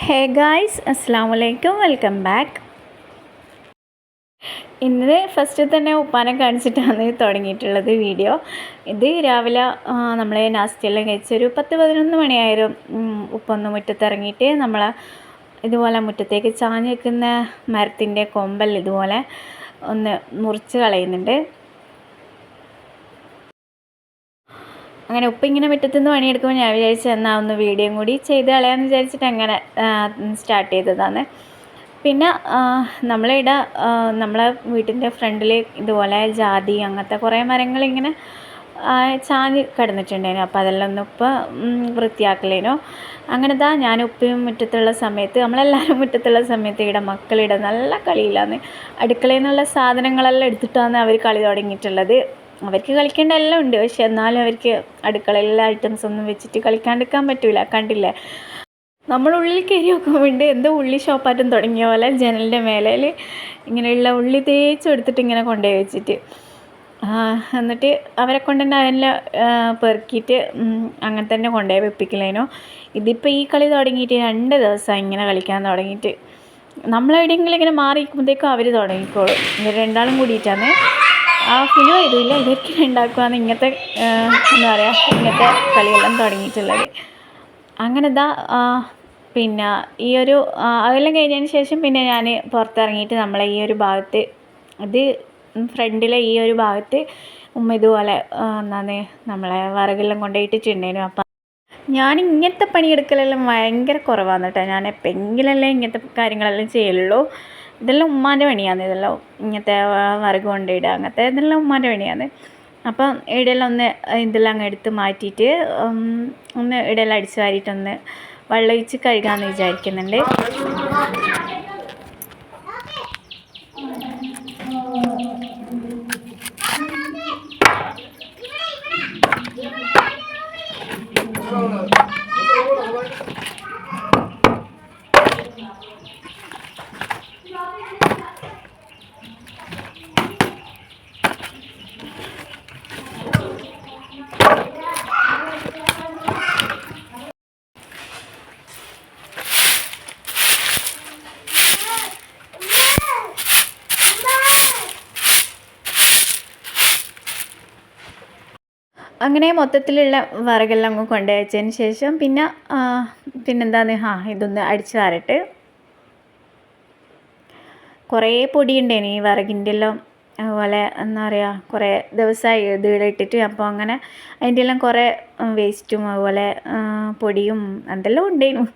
Hey guys, അസ്സാം വലൈക്കും, welcome back. ഇന്ന് ഫസ്റ്റ് തന്നെ ഉപ്പാനെ കാണിച്ചിട്ടാണ് തുടങ്ങിയിട്ടുള്ളത് വീഡിയോ. ഇത് രാവിലെ നമ്മൾ നാസ്തിയെല്ലാം കഴിച്ചൊരു 10-11 മണിയായാലും ഉപ്പൊന്ന് മുറ്റത്തിറങ്ങിയിട്ട് നമ്മൾ ഇതുപോലെ മുറ്റത്തേക്ക് ചാഞ്ഞ് നിൽക്കുന്ന മരത്തിൻ്റെ കൊമ്പൽ ഇതുപോലെ ഒന്ന് മുറിച്ച് കളയുന്നുണ്ട്. അങ്ങനെ ഉപ്പ ഇങ്ങനെ മുറ്റത്തുനിന്ന് പണിയെടുക്കുമ്പോൾ ഞാൻ വിചാരിച്ചു എന്നാൽ ഒന്ന് വീഡിയോ കൂടി ചെയ്ത് കളയാമെന്ന് വിചാരിച്ചിട്ട് അങ്ങനെ സ്റ്റാർട്ട് ചെയ്തതാണ്. പിന്നെ നമ്മളിവിടെ നമ്മളെ വീട്ടിൻ്റെ ഫ്രണ്ടിൽ ഇതുപോലെ ജാതി അങ്ങനത്തെ കുറേ മരങ്ങളിങ്ങനെ ചാഞ്ഞ് കിടന്നിട്ടുണ്ടായിരുന്നു. അപ്പോൾ അതെല്ലാം ഒന്ന് ഉപ്പ വൃത്തിയാക്കലേനോ. അങ്ങനെ ഞാൻ ഉപ്പയും മുറ്റത്തുള്ള സമയത്ത് നമ്മളെല്ലാവരും മുറ്റത്തുള്ള സമയത്ത് ഇവിടെ മക്കളിവിടെ നല്ല കളിയിലാണ്. അടുക്കളയിൽ നിന്നുള്ള സാധനങ്ങളെല്ലാം എടുത്തിട്ടാണ് അവർ കളി തുടങ്ങിയിട്ടുള്ളത്. അവർക്ക് കളിക്കേണ്ട എല്ലാം ഉണ്ട്, പക്ഷെ എന്നാലും അവർക്ക് അടുക്കളയിലെ ഐറ്റംസ് ഒന്നും വെച്ചിട്ട് കളിക്കാണ്ടിരിക്കാൻ പറ്റില്ല. കണ്ടില്ലേ, നമ്മളുള്ളിൽ കയറി നോക്കുമ്പോൾ എന്തോ ഉള്ളി ഷോപ്പാറ്റം തുടങ്ങിയ പോലെ ജനലിൻ്റെ മേലയിൽ ഇങ്ങനെയുള്ള ഉള്ളി തേച്ചെടുത്തിട്ട് ഇങ്ങനെ കൊണ്ടുപോയി വെച്ചിട്ട് എന്നിട്ട് അവരെ കൊണ്ട് തന്നെ അതെല്ലാം പെറുക്കിയിട്ട് അങ്ങനെ തന്നെ കൊണ്ടുപോയി വെപ്പിക്കലേനോ. ഇതിപ്പോൾ ഈ കളി തുടങ്ങിയിട്ട് 2 ദിവസമായി ഇങ്ങനെ കളിക്കാൻ തുടങ്ങിയിട്ട്. നമ്മളെവിടെയെങ്കിലും ഇങ്ങനെ മാറിയിരിക്കുമ്പോഴത്തേക്കും അവർ തുടങ്ങിക്കോളും. ഇവർ രണ്ടാളും കൂടിയിട്ടാണ് ഫിലോ ഇതുമില്ല ഇതൊക്കെ ഉണ്ടാക്കുകയാണ് ഇങ്ങനത്തെ എന്താ പറയുക ഇങ്ങനത്തെ കളിയെല്ലാം തുടങ്ങിയിട്ടുള്ളത്. അങ്ങനെ പിന്നെ ഈ ഒരു അതെല്ലാം കഴിഞ്ഞതിന് ശേഷം പിന്നെ ഞാൻ പുറത്തിറങ്ങിയിട്ട് നമ്മളെ ഈ ഒരു ഭാഗത്ത് ഇത് ഫ്രണ്ടിലെ ഈ ഒരു ഭാഗത്ത് ഉമ്മ ഇതുപോലെ എന്താണ് നമ്മളെ വിറകെല്ലാം കൊണ്ടുപോയിട്ടിട്ടുണ്ടായിരുന്നു. അപ്പം ഞാൻ ഇങ്ങനത്തെ പണിയെടുക്കലെല്ലാം ഭയങ്കര കുറവാണ് കേട്ടോ. ഞാൻ എപ്പോഴെങ്കിലല്ലേ ഇങ്ങനത്തെ കാര്യങ്ങളെല്ലാം ചെയ്യുള്ളൂ. ഇതെല്ലാം ഉമ്മാൻ്റെ പണിയാണ്. ഇതെല്ലാം ഇങ്ങനത്തെ വിറക് കൊണ്ടിടുക അങ്ങനത്തെ ഇതെല്ലാം ഉമ്മാൻ്റെ പണിയാണ്. അപ്പം ഇടയെല്ലാം ഒന്ന് ഇതെല്ലാം അങ്ങ് എടുത്ത് മാറ്റിയിട്ട് ഒന്ന് ഇടയെല്ലാം അടിച്ച് വാരിയിട്ടൊന്ന് വെള്ളമൊഴിച്ച് കഴുകാമെന്ന് വിചാരിക്കുന്നുണ്ട്. അങ്ങനെ മൊത്തത്തിലുള്ള വിറകെല്ലാം അങ്ങ് കൊണ്ടുവച്ചതിന് ശേഷം പിന്നെന്താണ് ഇതൊന്ന് അടിച്ചു വാരട്ട്. കുറേ പൊടിയുണ്ടേന് ഈ വിറകിൻ്റെ എല്ലാം. അതുപോലെ എന്താ പറയുക കുറേ ദിവസമായി ഇത് ഇവിടെ ഇട്ടിട്ട്. അപ്പോൾ അങ്ങനെ അതിൻ്റെ എല്ലാം കുറേ വേസ്റ്റും അതുപോലെ പൊടിയും എന്തെല്ലാം ഉണ്ടേനു.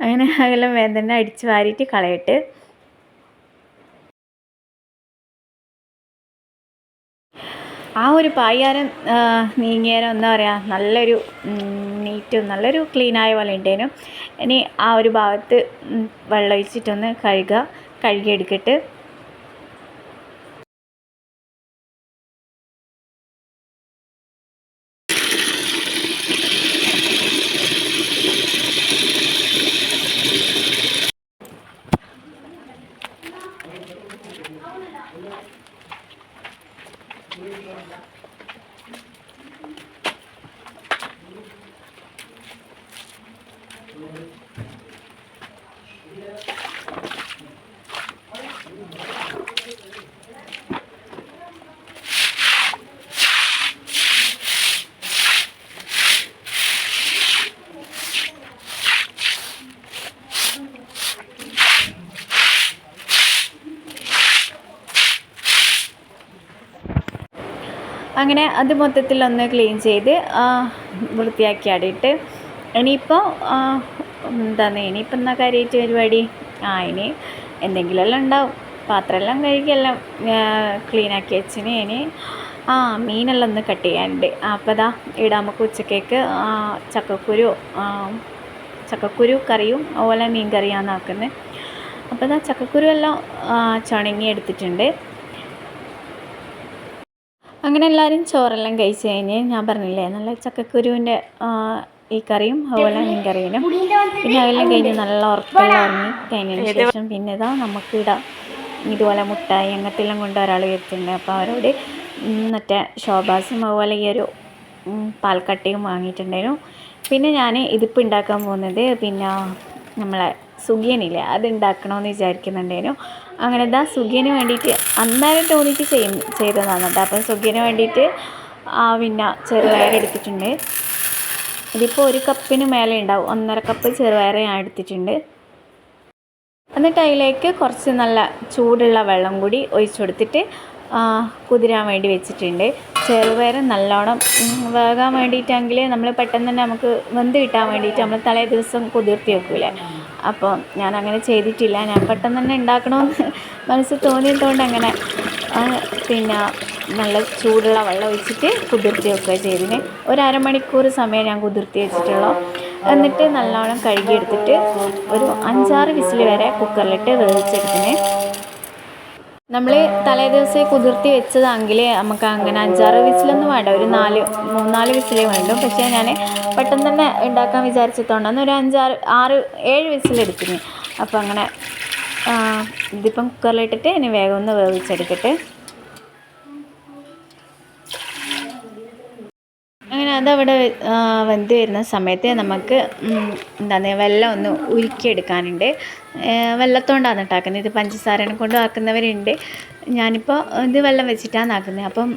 അങ്ങനെ അതെല്ലാം വേഗം തന്നെ അടിച്ച് വാരിയിട്ട് കളയട്ട്. ആ ഒരു പായ്യാരം നീങ്ങിയാരം എന്താ പറയുക നല്ലൊരു നീറ്റും നല്ലൊരു ക്ലീനായ പോലെ ഉണ്ടേനു. ഇനി ആ ഒരു ഭാഗത്ത് വെള്ളം ഒഴിച്ചിട്ടൊന്ന് കഴുകിയെടുക്കട്ട്. അങ്ങനെ അത് മൊത്തത്തിലൊന്ന് ക്ലീൻ ചെയ്ത് വൃത്തിയാക്കി ആടിയിട്ട് ഇനിയിപ്പോൾ ഇനിയിപ്പോൾ എന്താ കാര്യമായിട്ട് പരിപാടി? ഇനി എന്തെങ്കിലുമെല്ലാം ഉണ്ടാവും. പാത്രമെല്ലാം കഴുകിയെല്ലാം ക്ലീനാക്കി വെച്ചിന്. ഇനി മീനെല്ലാം ഒന്ന് കട്ട് ചെയ്യാനുണ്ട്. അപ്പോൾ ഇവിടെ നമുക്ക് ഉച്ചക്കേക്ക് ചക്കക്കുരു കറിയും അതുപോലെ മീൻ കറിയാണ് ആക്കുന്നത്. അപ്പോൾ ചക്കക്കുരു എല്ലാം ചുണങ്ങി എടുത്തിട്ടുണ്ട്. അങ്ങനെ എല്ലാവരും ചോറെല്ലാം കഴിച്ച് കഴിഞ്ഞ് ഞാൻ പറഞ്ഞില്ലേ നല്ല ചക്കക്കുരുവിൻ്റെ ഈ കറിയും അതുപോലെ മീൻ കറിയും പിന്നെ അതെല്ലാം കഴിഞ്ഞ് നല്ല ഉറക്കെല്ലാം ഇറങ്ങി കഴിഞ്ഞതിന് ശേഷം പിന്നെ നമുക്കിടാം ഇതുപോലെ മുട്ടായി അങ്ങനത്തെ എല്ലാം കൊണ്ട് ഒരാൾ വരുത്തുന്നുണ്ട്. അപ്പോൾ അവരോട് മറ്റേ ഷോബാസും അതുപോലെ ഈ ഒരു പാൽക്കട്ടയും വാങ്ങിയിട്ടുണ്ടായിരുന്നു. പിന്നെ ഞാൻ ഇതിപ്പോൾ ഉണ്ടാക്കാൻ പോകുന്നത് പിന്നെ നമ്മളെ സുഖിയനില്ലേ അത് ഉണ്ടാക്കണമെന്ന് വിചാരിക്കുന്നുണ്ടേനു. അങ്ങനെ ഇതാ സുഖിയന് വേണ്ടിയിട്ട് അന്നേരം തോന്നിയിട്ട് ചെയ്തതാണ് കേട്ടോ. അപ്പോൾ സുഖിയന് വേണ്ടിയിട്ട് പിന്നെ ചെറുപയർ എടുത്തിട്ടുണ്ട്. ഇതിപ്പോൾ 1 കപ്പിന് മേലെ ഉണ്ടാവും. 1.5 കപ്പ് ചെറുപയർ ഞാൻ എടുത്തിട്ടുണ്ട്. എന്നിട്ട് അതിലേക്ക് കുറച്ച് നല്ല ചൂടുള്ള വെള്ളം കൂടി ഒഴിച്ചു കൊടുത്തിട്ട് കുതിരാൻ വേണ്ടി വെച്ചിട്ടുണ്ട്. ചെറുപയർ നല്ലോണം വേകാൻ വേണ്ടിയിട്ടെങ്കിൽ നമ്മൾ പെട്ടെന്ന് തന്നെ നമുക്ക് വെന്ത് കിട്ടാൻ വേണ്ടിയിട്ട് നമ്മൾ തലേ ദിവസം കുതിർത്തി വെക്കൂലേ. അപ്പോൾ ഞാൻ അങ്ങനെ ചെയ്തിട്ടില്ല. ഞാൻ പെട്ടെന്ന് തന്നെ ഉണ്ടാക്കണമെന്ന് മനസ്സിൽ തോന്നിയതുകൊണ്ട് അങ്ങനെ പിന്നെ നല്ല ചൂടുള്ള വെള്ളം ഒഴിച്ചിട്ട് കുതിർത്തി വെക്കുക ചെയ്തിന്. 1 അരമണിക്കൂർ സമയം ഞാൻ കുതിർത്തി വെച്ചിട്ടുള്ളൂ. എന്നിട്ട് നല്ലോണം കഴുകിയെടുത്തിട്ട് ഒരു 5-6 വിസിൽ വരെ കുക്കറിലിട്ട് വേവിച്ചെടുത്തിന്. നമ്മൾ തലേ ദിവസം കുതിർത്തി വെച്ചതാണെങ്കിൽ നമുക്ക് അങ്ങനെ 5-6 വിസിലൊന്നും വേണ്ട, ഒരു 3-4 വിസിലേ വേണ്ടു. പക്ഷേ ഞാൻ പെട്ടെന്ന് തന്നെ ഉണ്ടാക്കാൻ വിചാരിച്ചതുകൊണ്ടാണ് ഒരു 5-6-7 വിസിലെടുത്തിന്. അപ്പോൾ അങ്ങനെ ഇതിപ്പം കുക്കറിലിട്ടിട്ട് ഇനി വേഗം ഒന്ന് വേവിച്ചെടുക്കട്ടെ. അങ്ങനെ അതവിടെ വെന്ത് വരുന്ന സമയത്ത് നമുക്ക് വെള്ളം ഒന്ന് ഉരുക്കിയെടുക്കാനുണ്ട്. വെള്ളത്തോണ്ടാണ് ഉണ്ടാക്കുന്നത്. ഇത് പഞ്ചസാരനെ കൊണ്ട് ആക്കുന്നവരുണ്ട്. ഞാനിപ്പോൾ ഇത് വെള്ളം വെച്ചിട്ടാണ് ആക്കുന്നത്. അപ്പം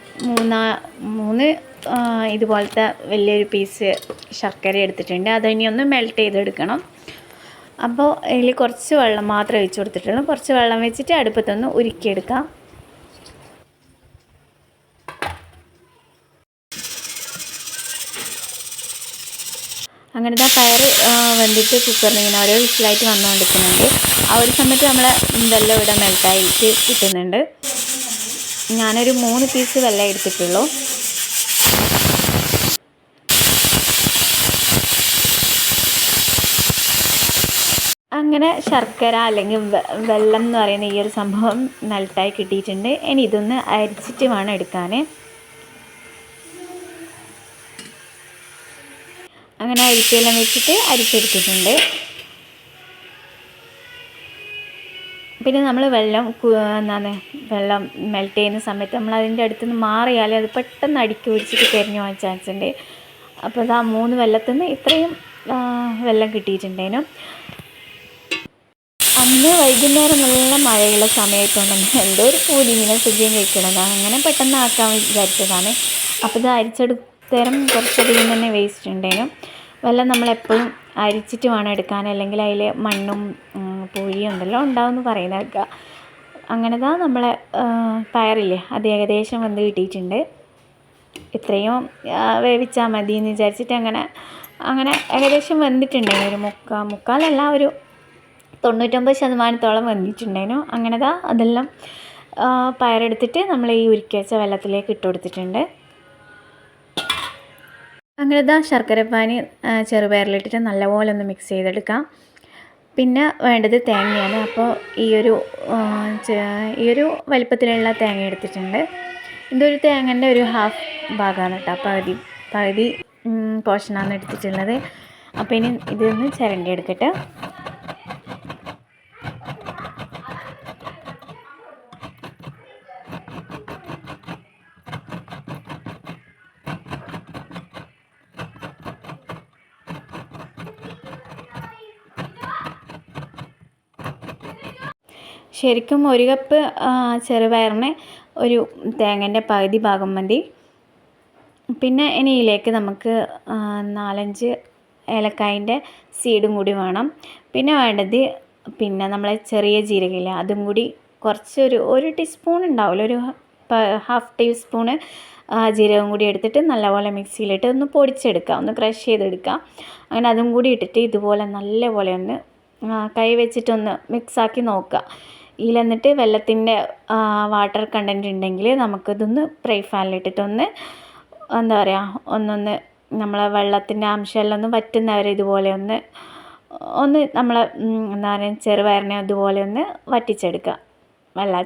3 ഇതുപോലത്തെ വലിയൊരു പീസ് ശർക്കര എടുത്തിട്ടുണ്ട്. അതിനി ഒന്ന് മെൽറ്റ് ചെയ്തെടുക്കണം. അപ്പോൾ ഇതിൽ കുറച്ച് വെള്ളം മാത്രമേ ഒഴിച്ച് കൊടുത്തിട്ടുള്ളൂ. കുറച്ച് വെള്ളം വെച്ചിട്ട് അടുപ്പത്തൊന്ന് ഉരുക്കിയെടുക്കാം. അങ്ങനെ പയർ വെന്തിട്ട് കുക്കറിൽ ഇങ്ങനെ ഓരോ വിസിലായിട്ട് വന്നുകൊണ്ടിരിക്കുന്നുണ്ട്. ആ ഒരു സമയത്ത് നമ്മളെ വെള്ളം ഇവിടെ മെൽട്ടായിട്ട് കിട്ടുന്നുണ്ട്. ഞാനൊരു 3 പീസ് വെള്ളം എടുത്തിട്ടുള്ളൂ. അങ്ങനെ ശർക്കര അല്ലെങ്കിൽ വെള്ളം എന്ന് പറയുന്ന ഈ ഒരു സംഭവം മെൽട്ടായി കിട്ടിയിട്ടുണ്ട്. ഇനി ഇതൊന്ന് അരിച്ചിട്ട് വേണം എടുക്കാൻ. അങ്ങനെ അരിച്ചെല്ലാം വെച്ചിട്ട് അരിച്ചെടുത്തിട്ടുണ്ട്. പിന്നെ നമ്മൾ വെള്ളം മെൽറ്റ് ചെയ്യുന്ന സമയത്ത് നമ്മൾ അതിൻ്റെ അടുത്ത് നിന്ന് മാറിയാൽ അത് പെട്ടെന്ന് അടുക്കി പിടിച്ചിട്ട് കരിഞ്ഞു പോകാൻ ചാൻസ് ഉണ്ട്. അപ്പോൾ അത് 3 വെള്ളത്തിൽ നിന്ന് ഇത്രയും വെള്ളം കിട്ടിയിട്ടുണ്ടേനു. അന്ന് വൈകുന്നേരം നല്ല മഴയുള്ള സമയത്തുണ്ടെങ്കിൽ എന്തോ ഒരു പൂതി ഇങ്ങനെ സുഖം കഴിക്കണതാണ്. അങ്ങനെ പെട്ടെന്ന് ആക്കാൻ വിചാരിച്ചതാണ്. അപ്പോൾ ഇത് അരിച്ചെടുത്തേരം കുറച്ചധികം തന്നെ വേസ്റ്റ് ഉണ്ടേനു. വെള്ളം നമ്മളെപ്പോഴും അരിച്ചിട്ട് വേണം എടുക്കാൻ, അല്ലെങ്കിൽ അതിൽ മണ്ണും പൂഴിയും ഉണ്ടല്ലോ ഉണ്ടാവുമെന്ന് പറയുന്നതൊക്കെ. അങ്ങനെ നമ്മളെ പയറില്ലേ അത് ഏകദേശം വെന്ത് കിട്ടിയിട്ടുണ്ട്. ഇത്രയും വേവിച്ചാൽ മതി എന്ന് വിചാരിച്ചിട്ട് അങ്ങനെ ഏകദേശം വെന്തിട്ടുണ്ടായിരുന്നു. ഒരു മുക്കാലല്ല, ഒരു 99% വെന്തിട്ടുണ്ടായിരുന്നു. അങ്ങനെ അതെല്ലാം പയറെടുത്തിട്ട് നമ്മൾ ഈ ഉരുക്കി വെച്ച വെള്ളത്തിലേക്ക് ഇട്ട് കൊടുത്തിട്ടുണ്ട്. അങ്ങനെ ശർക്കരപ്പാനി ചെറുപയറിലിട്ടിട്ട് നല്ലപോലെ ഒന്ന് മിക്സ് ചെയ്തെടുക്കാം. പിന്നെ വേണ്ടത് തേങ്ങയാണ്. അപ്പോൾ ഈ ഒരു വലിപ്പത്തിലുള്ള തേങ്ങ എടുത്തിട്ടുണ്ട്. ഇതൊരു തേങ്ങൻ്റെ ഒരു ഹാഫ് ഭാഗമാണ് കേട്ടോ, പകുതി പോർഷനാണ് എടുത്തിട്ടുള്ളത്. അപ്പോൾ ഇനി ഇതൊന്ന് ചിരണ്ടി എടുക്കട്ടെ. ശരിക്കും 1 കപ്പ് ചെറുപയറിന് ഒരു തേങ്ങൻ്റെ പകുതി ഭാഗം മതി. പിന്നെ ഇനി ഇതിലേക്ക് നമുക്ക് 4-5 ഏലക്കായൻ്റെ സീഡും കൂടി വേണം. പിന്നെ വേണ്ടത് നമ്മളെ ചെറിയ ജീരകമില്ല, അതും കൂടി കുറച്ച് ഒരു ടീസ്പൂൺ ഉണ്ടാവില്ല, ഒരു ഹാഫ് ടീസ്പൂണ് ജീരകം കൂടി എടുത്തിട്ട് നല്ലപോലെ മിക്സിയിലിട്ട് ഒന്ന് പൊടിച്ചെടുക്കുക, ഒന്ന് ക്രഷ് ചെയ്തെടുക്കുക. അങ്ങനെ അതും കൂടി ഇട്ടിട്ട് ഇതുപോലെ നല്ലപോലെ ഒന്ന് കൈ വെച്ചിട്ടൊന്ന് മിക്സാക്കി നോക്കുക. ഇതിലെന്നിട്ട് വെള്ളത്തിൻ്റെ വാട്ടർ കണ്ടൻറ്റ് ഉണ്ടെങ്കിൽ നമുക്കിതൊന്ന് ഫ്രൈ പാനിലിട്ടിട്ടൊന്ന് ഒന്നൊന്ന് നമ്മളെ വെള്ളത്തിൻ്റെ അംശമെല്ലാം ഒന്ന് വറ്റുന്നവരെ ഇതുപോലെ ഒന്ന് നമ്മളെ ചെറുപയറിനെ അതുപോലെ ഒന്ന് വറ്റിച്ചെടുക്കുക.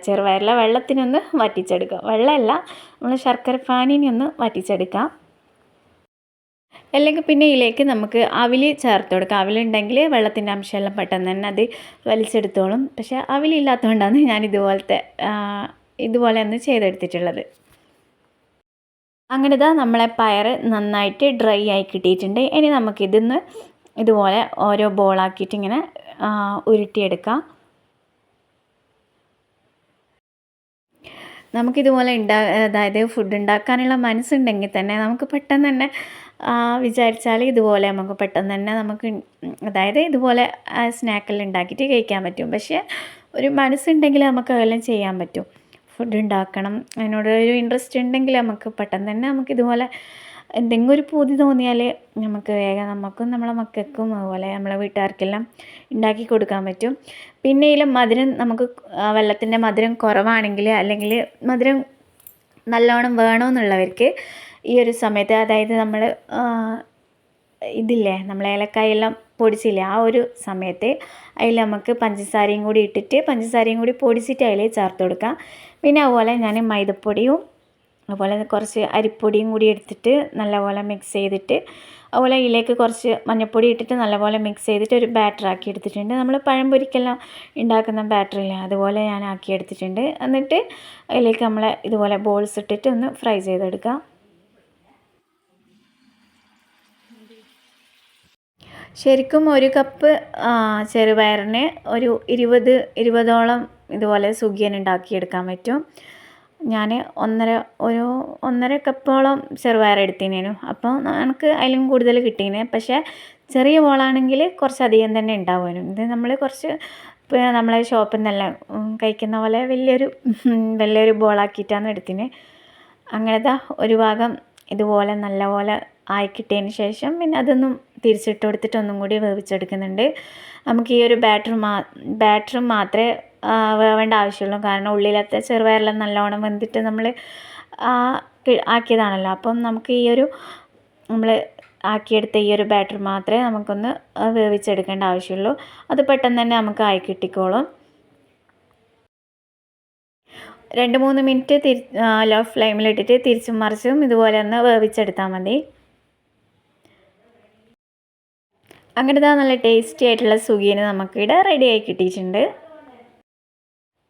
ചെറുപയറിലെ വെള്ളത്തിനൊന്ന് വറ്റിച്ചെടുക്കുക, വെള്ളമല്ല, നമ്മൾ ശർക്കരപ്പാനിനെ ഒന്ന് വറ്റിച്ചെടുക്കുക. അല്ലെങ്കിൽ പിന്നെ ഇതിലേക്ക് നമുക്ക് അവിൽ ചേർത്ത് കൊടുക്കാം. അവിലുണ്ടെങ്കിൽ വെള്ളത്തിൻ്റെ അംശമെല്ലാം പെട്ടെന്ന് തന്നെ അത് വലിച്ചെടുത്തോളും. പക്ഷേ അവിലില്ലാത്തതുകൊണ്ടാണ് ഞാൻ ഇതുപോലെ ഒന്ന് ചെയ്തെടുത്തിട്ടുള്ളത്. അങ്ങനെ നമ്മളെ പയർ നന്നായിട്ട് ഡ്രൈ ആയി കിട്ടിയിട്ടുണ്ട്. ഇനി നമുക്കിതൊന്ന് ഇതുപോലെ ഓരോ ബോളാക്കിയിട്ട് ഇങ്ങനെ ഉരുട്ടിയെടുക്കാം. നമുക്കിതുപോലെ അതായത് ഫുഡ് ഉണ്ടാക്കാനുള്ള മനസ്സുണ്ടെങ്കിൽ തന്നെ നമുക്ക് പെട്ടെന്ന് തന്നെ വിചാരിച്ചാൽ ഇതുപോലെ നമുക്ക് പെട്ടെന്ന് തന്നെ നമുക്ക് അതായത് ഇതുപോലെ സ്നാക്കെല്ലാം ഉണ്ടാക്കിയിട്ട് കഴിക്കാൻ പറ്റും. പക്ഷേ ഒരു മനസ്സുണ്ടെങ്കിൽ നമുക്ക് അതെല്ലാം ചെയ്യാൻ പറ്റും. ഫുഡ് ഉണ്ടാക്കണം അതിനോടൊരു ഇൻട്രസ്റ്റ് ഉണ്ടെങ്കിൽ നമുക്ക് പെട്ടെന്ന് തന്നെ നമുക്കിതുപോലെ എന്തെങ്കിലും ഒരു പൂതി തോന്നിയാൽ നമുക്ക് വേഗം നമുക്കും നമ്മളെ മക്കൾക്കും അതുപോലെ നമ്മളെ വീട്ടുകാർക്കെല്ലാം ഉണ്ടാക്കി കൊടുക്കാൻ പറ്റും. പിന്നെ ഇതിൽ മധുരം നമുക്ക് വെള്ളത്തിൻ്റെ മധുരം കുറവാണെങ്കിൽ അല്ലെങ്കിൽ മധുരം നല്ലോണം വേണമെന്നുള്ളവർക്ക് ഈ ഒരു സമയത്ത് അതായത് നമ്മൾ ഇതില്ലേ നമ്മൾ ഏലക്കായെല്ലാം പൊടിച്ചില്ലേ ആ ഒരു സമയത്ത് അതിൽ നമുക്ക് പഞ്ചസാരയും കൂടി ഇട്ടിട്ട് പഞ്ചസാരയും കൂടി പൊടിച്ചിട്ട് അതിൽ ചേർത്ത് കൊടുക്കാം. പിന്നെ അതുപോലെ ഞാൻ മൈദപ്പൊടിയും അതുപോലെ കുറച്ച് അരിപ്പൊടിയും കൂടി എടുത്തിട്ട് നല്ലപോലെ മിക്സ് ചെയ്തിട്ട് അതുപോലെ ഇതിലേക്ക് കുറച്ച് മഞ്ഞൾപ്പൊടി ഇട്ടിട്ട് നല്ലപോലെ മിക്സ് ചെയ്തിട്ട് ഒരു ബാറ്റർ ആക്കി എടുത്തിട്ടുണ്ട്. നമ്മൾ പഴംപൊരിക്കെല്ലാം ഉണ്ടാക്കുന്ന ബാറ്ററില്ല അതുപോലെ ഞാൻ ആക്കി എടുത്തിട്ടുണ്ട്. എന്നിട്ട് അതിലേക്ക് നമ്മൾ ഇതുപോലെ ബോൾസ് ഇട്ടിട്ട് ഒന്ന് ഫ്രൈ ചെയ്തെടുക്കാം. ശരിക്കും ഒരു കപ്പ് ചെറുപയറിന് ഒരു 20ഓളം ഇതുപോലെ സുഖിയൻ ഉണ്ടാക്കിയെടുക്കാൻ പറ്റും. ഞാൻ ഒന്നര കപ്പോളം ചെറുപയർ എടുത്തിനു. അപ്പോൾ എനിക്ക് അതിലും കൂടുതൽ കിട്ടീന്. പക്ഷേ ചെറിയ ബോളാണെങ്കിൽ കുറച്ചധികം തന്നെ ഉണ്ടാവുമായിരുന്നു. ഇത് നമ്മൾ കുറച്ച് നമ്മളെ ഷോപ്പിൽ നിന്നെല്ലാം കഴിക്കുന്ന പോലെ വലിയൊരു ബോളാക്കിയിട്ടാണ് എടുത്തിന്. അങ്ങനത്തെ ഒരു ഭാഗം ഇതുപോലെ നല്ലപോലെ ആയിക്കിട്ടതിന് ശേഷം പിന്നെ അതൊന്നും തിരിച്ചിട്ട് കൊടുത്തിട്ട് ഒന്നും കൂടി വേവിച്ചെടുക്കുന്നുണ്ട്. നമുക്ക് ഈ ഒരു ബാറ്റർ മാത്രമേ വേവേണ്ട ആവശ്യമുള്ളൂ. കാരണം ഉള്ളിലത്തെ ചെറുപയറെല്ലാം നല്ലോണം വെന്തിട്ട് നമ്മൾ ആക്കിയതാണല്ലോ. അപ്പം നമുക്ക് നമ്മൾ ആക്കിയെടുത്ത ഈ ഒരു ബാറ്റർ മാത്രമേ നമുക്കൊന്ന് വേവിച്ചെടുക്കേണ്ട ആവശ്യമുള്ളൂ. അത് പെട്ടെന്ന് തന്നെ നമുക്ക് ആയി കിട്ടിക്കോളും. 2-3 മിനിറ്റ് ലോ ഫ്ലെയിമിലിട്ടിട്ട് തിരിച്ചും മറിച്ചും ഇതുപോലെ ഒന്ന് വേവിച്ചെടുത്താൽ മതി. അങ്ങനത്തെ നല്ല ടേസ്റ്റി ആയിട്ടുള്ള സുഖിയന് നമുക്കിവിടെ റെഡിയായി കിട്ടിയിട്ടുണ്ട്.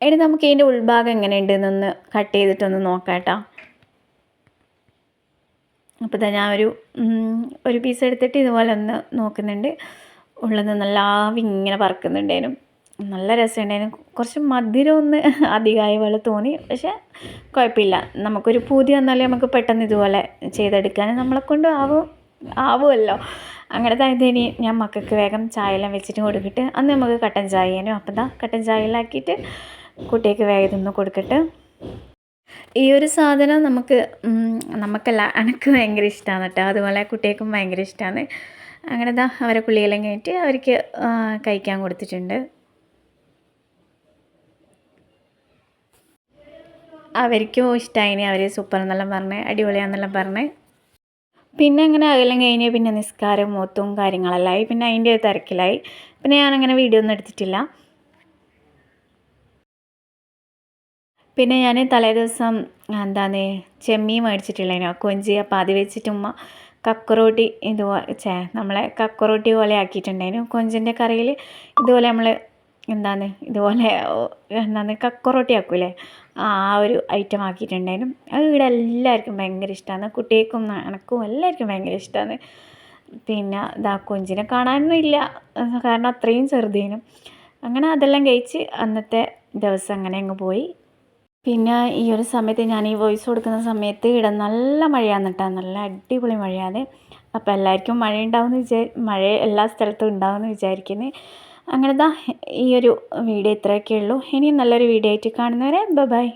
ഇനി നമുക്ക് ഇതിൻ്റെ ഉൾഭാഗം എങ്ങനെയുണ്ടെന്നൊന്ന് കട്ട് ചെയ്തിട്ടൊന്ന് നോക്കാം കേട്ടോ. അപ്പോൾ ഞാൻ ഒരു പീസ് എടുത്തിട്ട് ഇതുപോലെ ഒന്ന് നോക്കുന്നുണ്ട്. ഉള്ളത് നല്ല ആവി ഇങ്ങനെ പറക്കുന്നുണ്ടേനും നല്ല രസമുണ്ടായിരുന്നു. കുറച്ച് മധുരം ഒന്ന് അധികമായ പോലെ തോന്നി. പക്ഷേ കുഴപ്പമില്ല. നമുക്കൊരു പൂതി വന്നാൽ നമുക്ക് പെട്ടെന്ന് ഇതുപോലെ ചെയ്തെടുക്കാൻ നമ്മളെക്കൊണ്ട് ആവുമല്ലോ. അങ്ങനത്തെ ഇനി ഞാൻ മക്കൾക്ക് വേഗം ചായയെല്ലാം വെച്ചിട്ട് കൊടുത്തിട്ട് അന്ന് നമുക്ക് കട്ടൻ ചായേനും അപ്പം കട്ടൻ ചായയിലാക്കിയിട്ട് കുട്ടിക്ക് വേഗം ഇതൊന്ന് കൊടുക്കട്ടെ. ഈ ഒരു സാധനം നമുക്കല്ല എനിക്ക് ഭയങ്കര ഇഷ്ടമാണ് കേട്ടോ. അതുപോലെ കുട്ടികൾക്കും ഭയങ്കര ഇഷ്ടമാണ്. അങ്ങനെ അവരെ കുളിയെല്ലാം കഴിഞ്ഞിട്ട് അവർക്ക് കഴിക്കാൻ കൊടുത്തിട്ടുണ്ട്. അവർക്കും ഇഷ്ടമായി. അവർ സൂപ്പർ എന്നെല്ലാം പറഞ്ഞ് അടിപൊളിയാണെന്നെല്ലാം പറഞ്ഞ് പിന്നെ അങ്ങനെ അതെല്ലാം കഴിഞ്ഞ് പിന്നെ നിസ്കാരം മൂത്തും കാര്യങ്ങളെല്ലാം പിന്നെ അതിൻ്റെ തിരക്കിലായി. പിന്നെ ഞാനങ്ങനെ വീഡിയോ ഒന്നും എടുത്തിട്ടില്ല. പിന്നെ ഞാൻ തലേ ദിവസം ചെമ്മീൻ മേടിച്ചിട്ടുള്ളതിനോ കൊഞ്ചി. അപ്പോൾ അത് വെച്ചിട്ട് ഉമ്മ കക്കറോട്ടി നമ്മളെ കക്കറോട്ടി പോലെ ആക്കിയിട്ടുണ്ടായിരുന്നു. കൊഞ്ചിൻ്റെ കറിയിൽ ഇതുപോലെ നമ്മൾ ഇതുപോലെ കക്കറോട്ടി ആക്കൂലേ ആ ഒരു ഐറ്റം ആക്കിയിട്ടുണ്ടായിരുന്നു. അത് ഇവിടെ എല്ലാവർക്കും ഭയങ്കര ഇഷ്ടമാണ്. കുട്ടികൾക്കും എനക്കും എല്ലാവർക്കും ഭയങ്കര ഇഷ്ടമാണ്. പിന്നെ കൊഞ്ചിനെ കാണാനൊന്നും ഇല്ല കാരണം അത്രയും ചെറുതേനും. അങ്ങനെ അതെല്ലാം കഴിച്ച് അന്നത്തെ ദിവസം അങ്ങനെ അങ്ങ് പോയി. പിന്നെ ഈ ഒരു സമയത്ത് ഞാൻ ഈ വോയിസ് കൊടുക്കുന്ന സമയത്ത് ഇവിടെ നല്ല മഴയാണ് കേട്ടോ. നല്ല അടിപൊളി മഴയാണ്. അപ്പോൾ എല്ലാവർക്കും മഴ എല്ലാ സ്ഥലത്തും ഉണ്ടാവുമെന്ന് വിചാരിക്കുന്നു. അങ്ങനെ ഈ ഒരു വീഡിയോ ഇത്രയൊക്കെ ഉള്ളൂ. ഇനിയും നല്ലൊരു വീഡിയോ ആയിട്ട് കാണുന്നവരെ ബൈ.